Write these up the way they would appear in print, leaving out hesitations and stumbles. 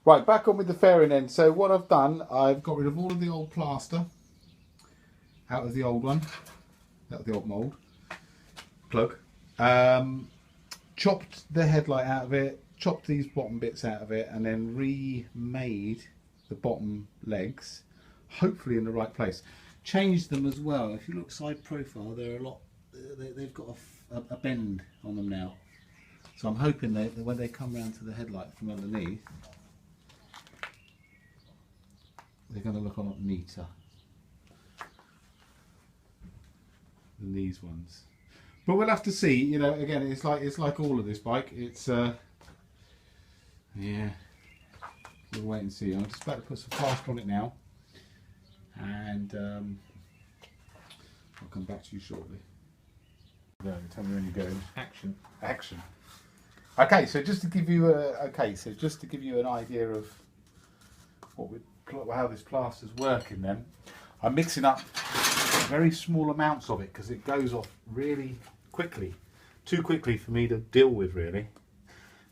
Right, back on with the fairing then. So what I've done, I've got rid of all of the old plaster out of the old one, out of the old mould plug. Chopped the headlight out of it, chopped these bottom bits out of it, and then remade the bottom legs, hopefully in the right place. Changed them as well. If you look side profile, they're a lot. They've got a bend on them now. So I'm hoping that when they come round to the headlight from underneath, they're going to look a lot neater than these ones. But we'll have to see. You know, again, it's like all of this bike. It's yeah, we'll wait and see. I'm just about to put some plaster on it now, and I'll come back to you shortly. Go, tell me when you're going. Action. Action. Okay, so just to give you an idea of how this plaster's working, then I'm mixing up very small amounts of it because it goes off really quickly, too quickly for me to deal with really.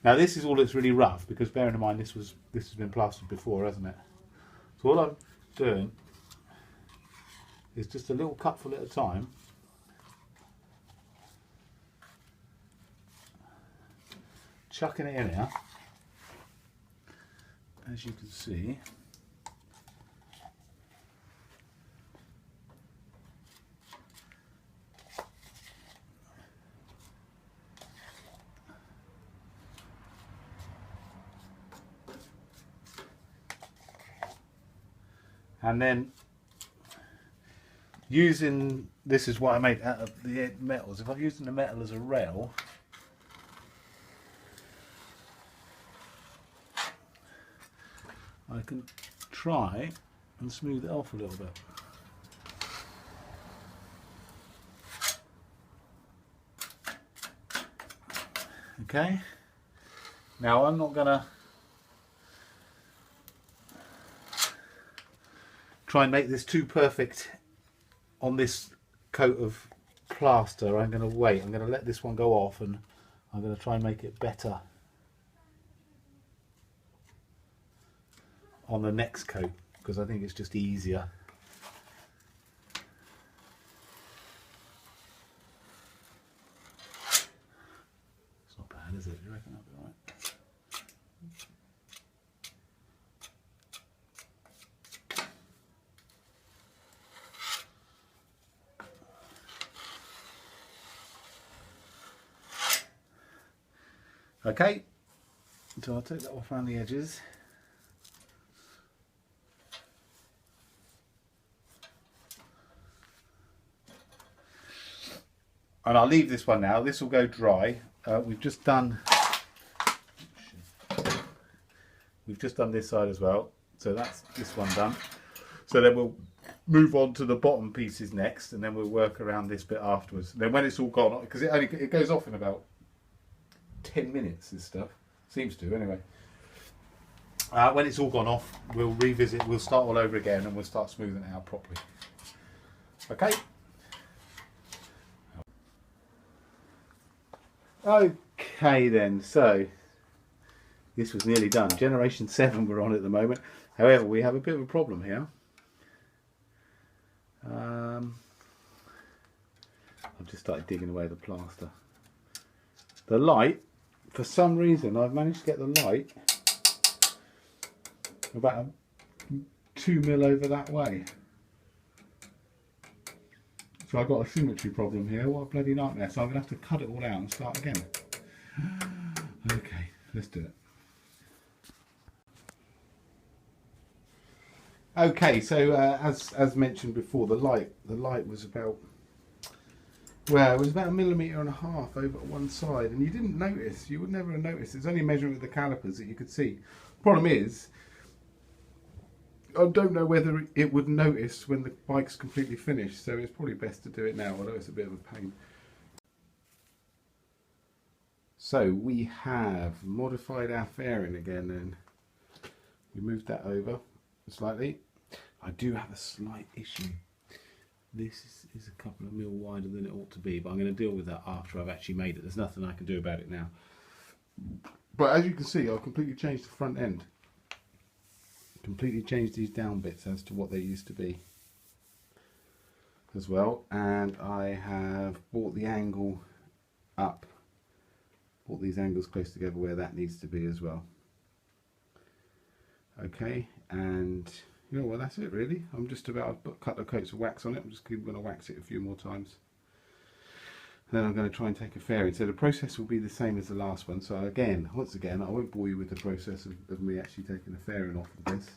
Now this is all that's really rough because bearing in mind this has been plastered before, hasn't it? So all I'm doing is just a little cupful at a time. Chucking it in here, as you can see. And then using, this is what I made out of the metals. If I'm using the metal as a rail, I can try and smooth it off a little bit. Okay, now I'm not gonna try and make this too perfect on this coat of plaster. I'm gonna wait, I'm gonna let this one go off and I'm gonna try and make it better on the next coat because I think it's just easier. It's not bad, is it? Do you reckon that'll be all right? Okay, so I'll take that off around the edges. And I'll leave this one now. This will go dry. We've just done this side as well. So that's this one done. So then we'll move on to the bottom pieces next, and then we'll work around this bit afterwards. And then when it's all gone, because it goes off in about 10 minutes. This stuff seems to anyway. When it's all gone off, we'll revisit. We'll start all over again, and we'll start smoothing it out properly. Okay. Okay then, so this was nearly done. Generation 7 we're on at the moment. However, we have a bit of a problem here. I've just started digging away the plaster. The light, for some reason, I've managed to get the light about 2 mil over that way. So I've got a symmetry problem here. What a bloody nightmare. So I'm going to have to cut it all out and start again. Okay, let's do it. Okay, so as mentioned before, the light was about, well, it was about 1.5 millimeters over one side, and you didn't notice. You would never have noticed. It's only measuring with the calipers that you could see. Problem is, I don't know whether it would notice when the bike's completely finished, so it's probably best to do it now, although it's a bit of a pain. So we have modified our fairing again, and we moved that over slightly. I do have a slight issue. This is a couple of mil wider than it ought to be, but I'm going to deal with that after I've actually made it. There's nothing I can do about it now. But as you can see, I've completely changed the front end. completely changed these down bits as to what they used to be as well, and I have brought the angle up, brought these angles close together where that needs to be as well. Okay, and you know what, that's it really. I'm just about, I've put a couple of coats of wax on it. I'm just going to wax it a few more times. Then I'm going to try and take a fairing. So the process will be the same as the last one. So again, once again, I won't bore you with the process of me actually taking a fairing off of this.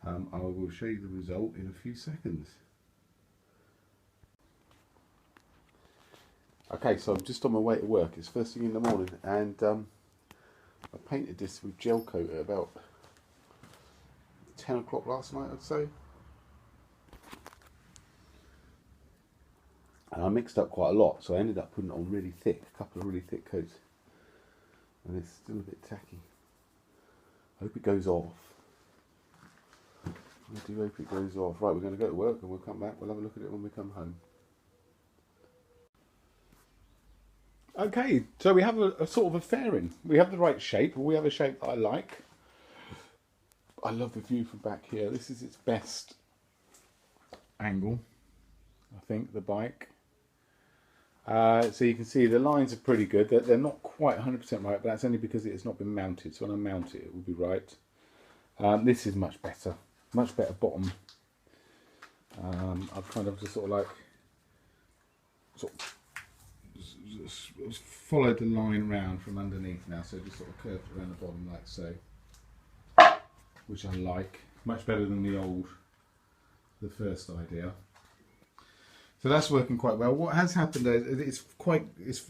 I will show you the result in a few seconds. Okay, so I'm just on my way to work. It's first thing in the morning, and I painted this with gel coat at about 10 o'clock last night, I'd say. And I mixed up quite a lot, so I ended up putting it on really thick, a couple of really thick coats. And it's still a bit tacky. I hope it goes off. I do hope it goes off. Right, we're going to go to work and we'll come back. We'll have a look at it when we come home. Okay, so we have a sort of a fairing. We have the right shape. We have a shape that I like. I love the view from back here. This is its best angle, I think, the bike. So you can see the lines are pretty good. They're not quite 100% right, but that's only because it has not been mounted. So when I mount it, it will be right. This is much better bottom. I've kind of just sort of followed the line round from underneath now, so just sort of curved around the bottom like so, which I like. Much better than the first idea. So that's working quite well. What has happened is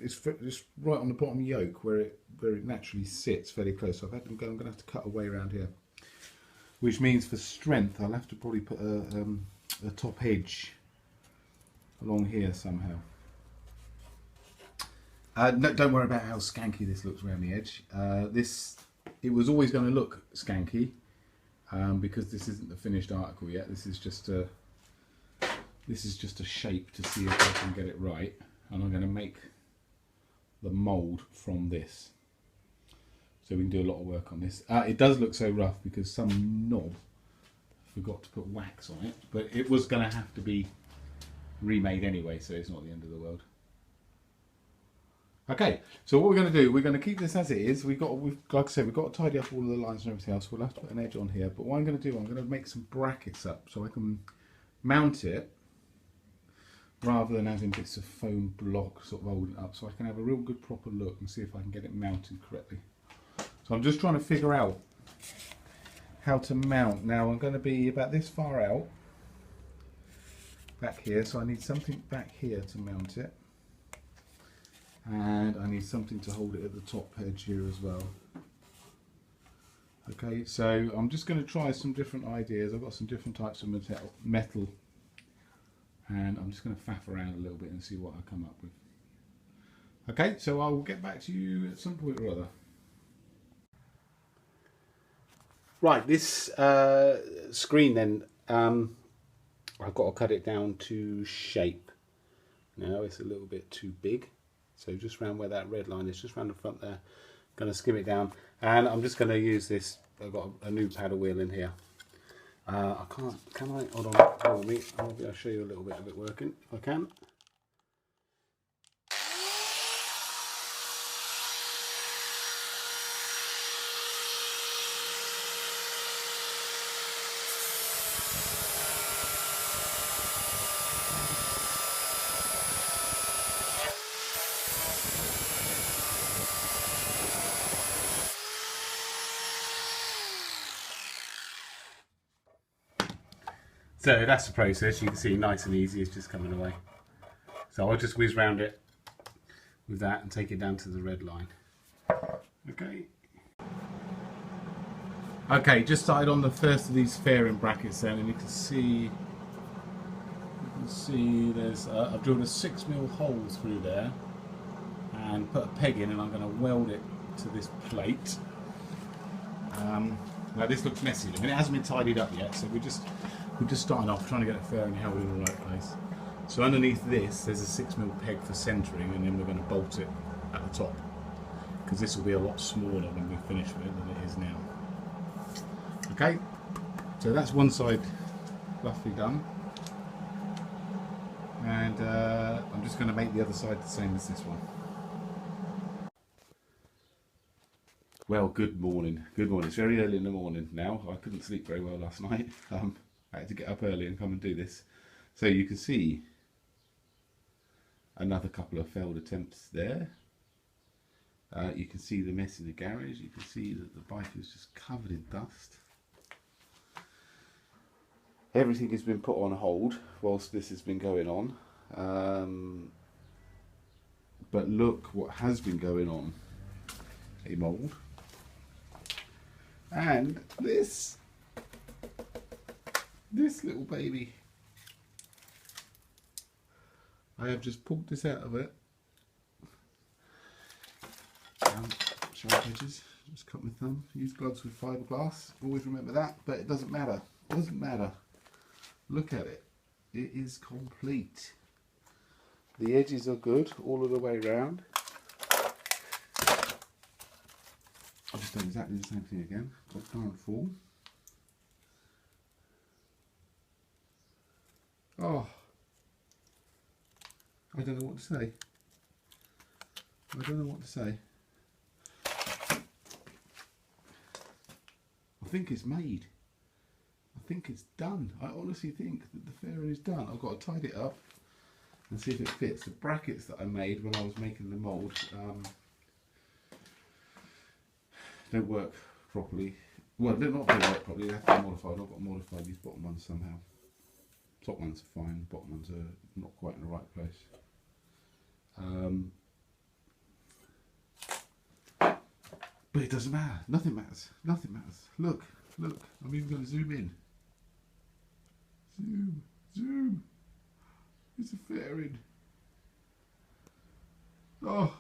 it's right on the bottom yoke where it naturally sits fairly close. So I'm going to have to cut away around here, which means for strength I'll have to probably put a top edge along here somehow. No, don't worry about how skanky this looks around the edge. It was always going to look skanky because this isn't the finished article yet. This is just a shape to see if I can get it right, and I'm going to make the mould from this, so we can do a lot of work on this. It does look so rough because some knob forgot to put wax on it, but it was going to have to be remade anyway, so it's not the end of the world. Okay, so what we're going to do, we're going to keep this as it is. Like I said, we've got to tidy up all of the lines and everything else. We'll have to put an edge on here, but what I'm going to do, I'm going to make some brackets up so I can mount it rather than having bits of foam block sort of holding it up, so I can have a real good proper look and see if I can get it mounted correctly. So I'm just trying to figure out how to mount. Now I'm going to be about this far out back here, so I need something back here to mount it, and I need something to hold it at the top edge here as well. Okay, so I'm just going to try some different ideas. I've got some different types of metal, and I'm just going to faff around a little bit and see what I come up with. Okay, so I will get back to you at some point or other. Right, this screen then, I've got to cut it down to shape. Now it's a little bit too big, so just round where that red line is, just round the front there. Going to skim it down, and I'm just going to use this. I've got a new paddle wheel in here. I can't, can I? Hold on me. I'll show you a little bit of it working, if I can. So that's the process. You can see nice and easy, it's just coming away. So I'll just whiz round it with that and take it down to the red line. Okay. Okay, just started on the first of these fairing brackets then, and you can see there's I've drilled a 6mm hole through there and put a peg in, and I'm going to weld it to this plate. Now this looks messy. I mean, it hasn't been tidied up yet, so we're just starting off trying to get it fairing held in the right place. So underneath this, there's a 6mm peg for centering, and then we're going to bolt it at the top, because this will be a lot smaller when we're finished with it than it is now. Okay, so that's one side roughly done, and I'm just going to make the other side the same as this one. Well, good morning. Good morning. It's very early in the morning now. I couldn't sleep very well last night. I had to get up early and come and do this. So you can see another couple of failed attempts there. You can see the mess in the garage. You can see that the bike is just covered in dust. Everything has been put on hold whilst this has been going on. But look what has been going on. A mould. And this little baby. I have just pulled this out of it. Sharp edges, just cut my thumb. Use gloves with fiberglass. Always remember that, but it doesn't matter. It doesn't matter. Look at it. It is complete. The edges are good all of the way around. I've just done exactly the same thing again. Got current full. Oh, I don't know what to say. I don't know what to say. I think it's made. I think it's done. I honestly think that the fairing is done. I've got to tidy it up and see if it fits. The brackets that I made when I was making the mould don't work properly. Well, they're not going to work properly. They have to be modified. I've got to modify these bottom ones somehow. Top ones are fine. Bottom ones are not quite in the right place. But it doesn't matter. Nothing matters. Nothing matters. Look, look. I'm even going to zoom in. Zoom, zoom. It's a fairing. Oh.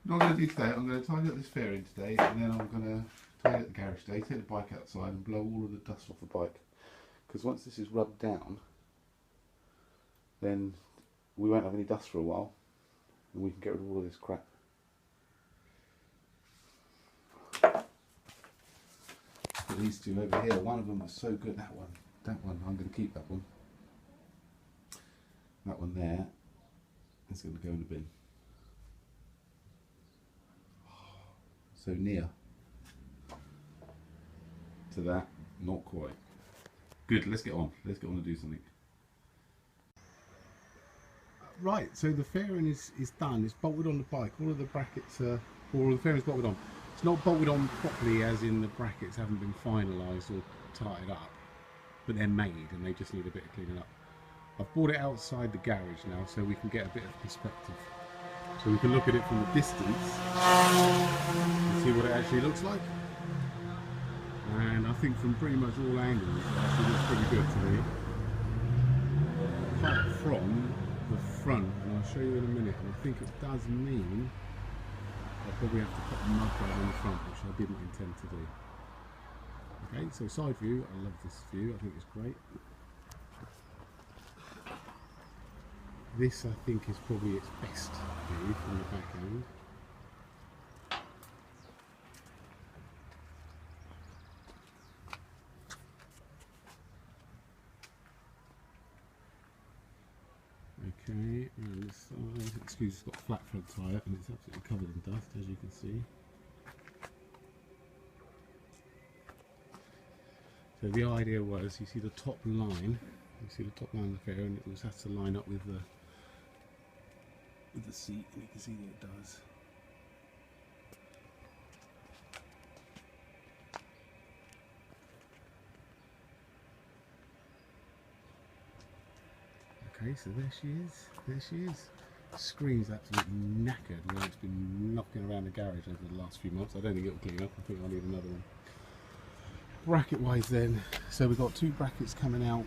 Not going to do today. I'm going to tidy up this fairing today, and then I'm going to tidy up the garage today, take the bike outside and blow all of the dust off the bike. Because once this is rubbed down, then we won't have any dust for a while, and we can get rid of all of this crap. Put these two over here. One of them was so good. That one, I'm going to keep that one. That one there is going to go in the bin. So near to that, not quite. Good, let's get on. Let's get on and do something. Right, so the fairing is done. It's bolted on the bike. All of the brackets are, all the fairing's bolted on. It's not bolted on properly, as in the brackets haven't been finalised or tied up, but they're made and they just need a bit of cleaning up. I've brought it outside the garage now so we can get a bit of perspective. So we can look at it from a distance and see what it actually looks like. And I think from pretty much all angles it actually looks pretty good to me. Apart from the front, and I'll show you in a minute, and I think it does mean I'll probably have to put a mud guard on the front, which I didn't intend to do. Okay, so side view, I love this view, I think it's great. This I think is probably its best view from the back end. Okay, and this side, excuse, it's got a flat front tyre and it's absolutely covered in dust, as you can see. So the idea was, you see the top line, of the fairing, and it was has to line up with the seat, and you can see that it does. Okay, so there she is. The screen's absolutely knackered where it's been knocking around the garage over the last few months. I don't think it'll clean up, I think I'll need another one. Bracket wise then, so we've got two brackets coming out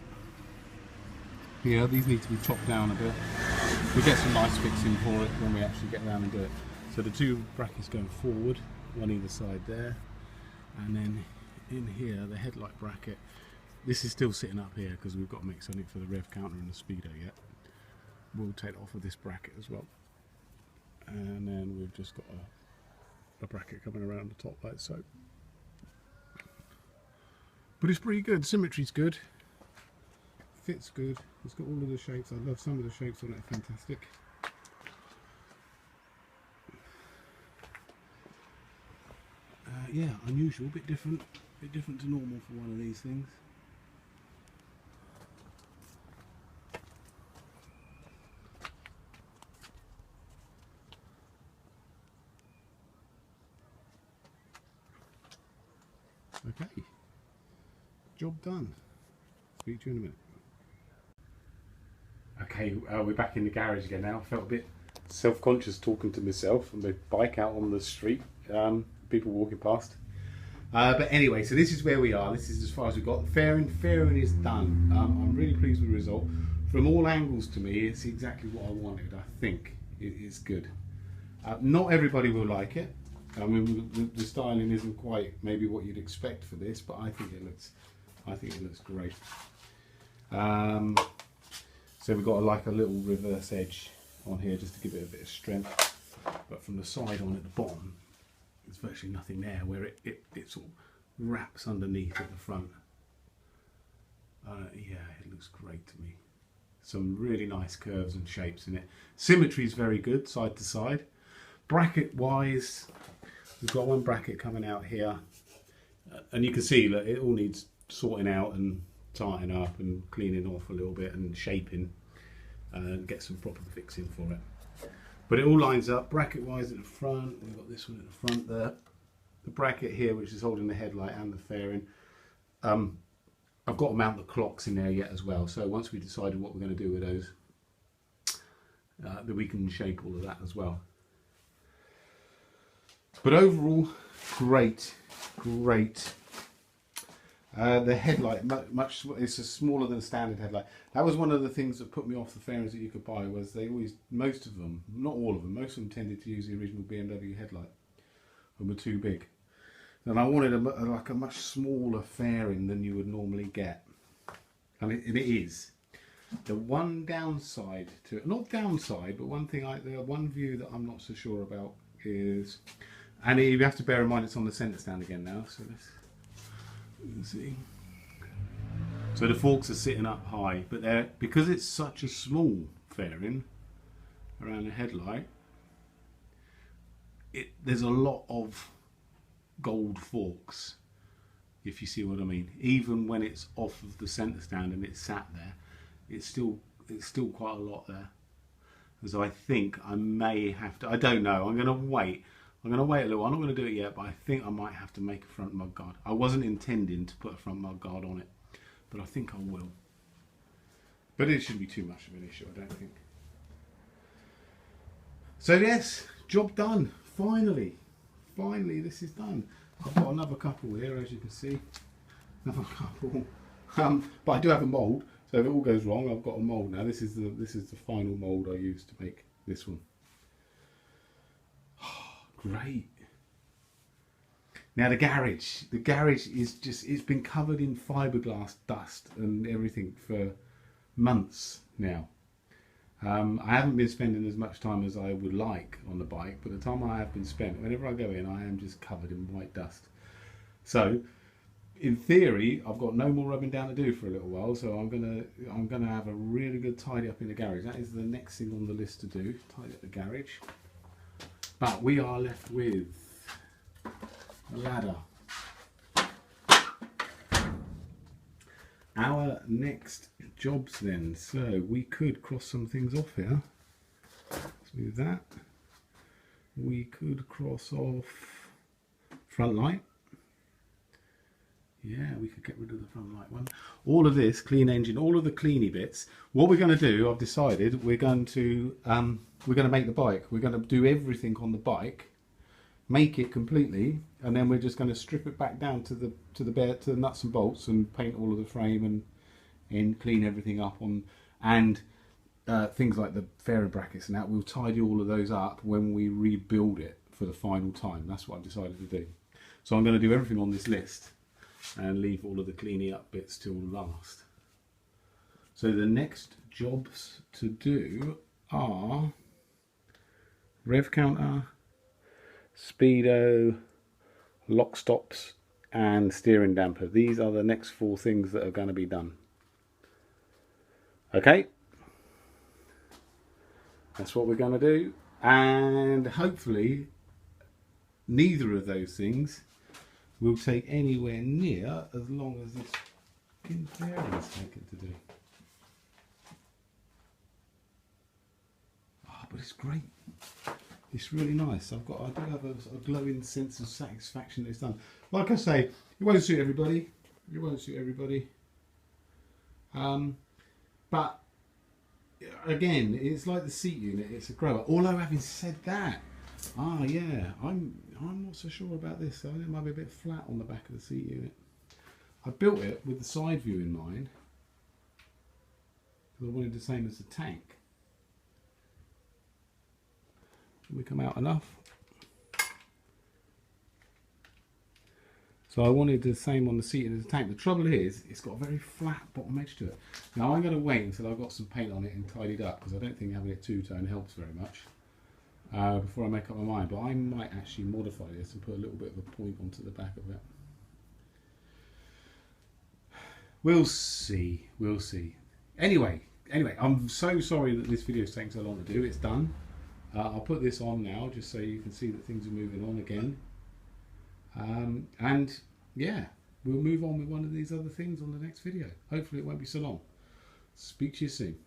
here. These need to be chopped down a bit. We'll get some nice fixing for it when we actually get around and do it. So the two brackets going forward, one either side there, and then in here the headlight bracket. This is still sitting up here because we've got to make something for the rev counter and the speedo yet. We'll take it off of this bracket as well, and then we've just got a bracket coming around the top like so. But it's pretty good. Symmetry's good. Fits good. It's got all of the shapes. I love some of the shapes on it. Fantastic. Yeah, unusual, bit different to normal for one of these things. Okay, job done. Speak to you in a minute. Okay, we're back in the garage again now. I felt a bit self-conscious talking to myself on the bike out on the street. People walking past. But anyway, so this is where we are. This is as far as we've got. Fairing is done. I'm really pleased with the result. From all angles to me, it's exactly what I wanted. I think it's good. Not everybody will like it. I mean, the styling isn't quite maybe what you'd expect for this, but I think it looks great. So we've got like a little reverse edge on here just to give it a bit of strength. But from the side on at the bottom, there's virtually nothing there, where it sort of wraps underneath at the front. Yeah, it looks great to me. Some really nice curves and shapes in it. Symmetry is very good, side to side. Bracket wise, we've got one bracket coming out here, and you can see that it all needs sorting out and tightening up and cleaning off a little bit and shaping, and get some proper fixing for it. But it all lines up bracket wise at the front. We've got this one at the front there. The bracket here, which is holding the headlight and the fairing. I've got to mount the clocks in there yet as well. So once we decided what we're going to do with those, then we can shape all of that as well. But overall, great. The headlight, it's a smaller than standard headlight. That was one of the things that put me off the fairings that you could buy, was they always, most of them, not all of them, most of them tended to use the original BMW headlight and were too big. And I wanted like a much smaller fairing than you would normally get. And it is. The one downside to it, not downside, but one thing, the one view that I'm not so sure about is, and you have to bear in mind it's on the centre stand again now, so let's see. So the forks are sitting up high, but because it's such a small fairing around the headlight, there's a lot of gold forks, if you see what I mean. Even when it's off of the centre stand and it's sat there, it's still quite a lot there. So I think I may have to, I don't know, I'm going to wait a little. I'm not going to do it yet, but I think I might have to make a front mud guard. I wasn't intending to put a front mud guard on it, but I think I will. But it shouldn't be too much of an issue, I don't think. So yes, job done. Finally, this is done. I've got another couple here, as you can see. Another couple. But I do have a mould, so if it all goes wrong, I've got a mould now. This is the final mould I used to make this one. Great. Now the garage is it's been covered in fiberglass dust and everything for months now. I haven't been spending as much time as I would like on the bike, but the time I have been spent, whenever I go in, I am just covered in white dust. So in theory, I've got no more rubbing down to do for a little while, so I'm gonna have a really good tidy up in the garage. That is the next thing on the list to do, tidy up the garage. But we are left with a ladder. Our next jobs then, so we could cross some things off here. Let's move that. We could cross off front light. Yeah, we could get rid of the front light one. All of this, clean engine, all of the cleany bits. What we're going to do, I've decided, we're going to make the bike. We're going to do everything on the bike, make it completely, and then we're just going to strip it back down to the nuts and bolts and paint all of the frame and clean everything up on, and things like the fairing brackets and that. We'll tidy all of those up when we rebuild it for the final time. That's what I've decided to do. So I'm going to do everything on this list and leave all of the cleaning up bits till last. So the next jobs to do are rev counter, speedo, lock stops, and steering damper. These are the next 4 things that are going to be done. Okay, that's what we're going to do, and hopefully neither of those things will take anywhere near as long as this fucking fairing's taken to do. Oh, but it's great. It's really nice. I do have a sort of glowing sense of satisfaction that it's done. Like I say, it won't suit everybody. It won't suit everybody. But again, it's like the seat unit. It's a grower. Although having said that, yeah, I'm not so sure about this. I think it might be a bit flat on the back of the seat unit. I built it with the side view in mind because I wanted the same as the tank. We come out enough. So I wanted the same on the seat as the tank. The trouble is, it's got a very flat bottom edge to it. Now I'm going to wait until I've got some paint on it and tidied up, because I don't think having it two-tone helps very much before I make up my mind. But I might actually modify this and put a little bit of a point onto the back of it. We'll see. We'll see. Anyway, I'm so sorry that this video is taking so long to do. It's done. I'll put this on now just so you can see that things are moving on again. And yeah, we'll move on with one of these other things on the next video. Hopefully it won't be so long. Speak to you soon.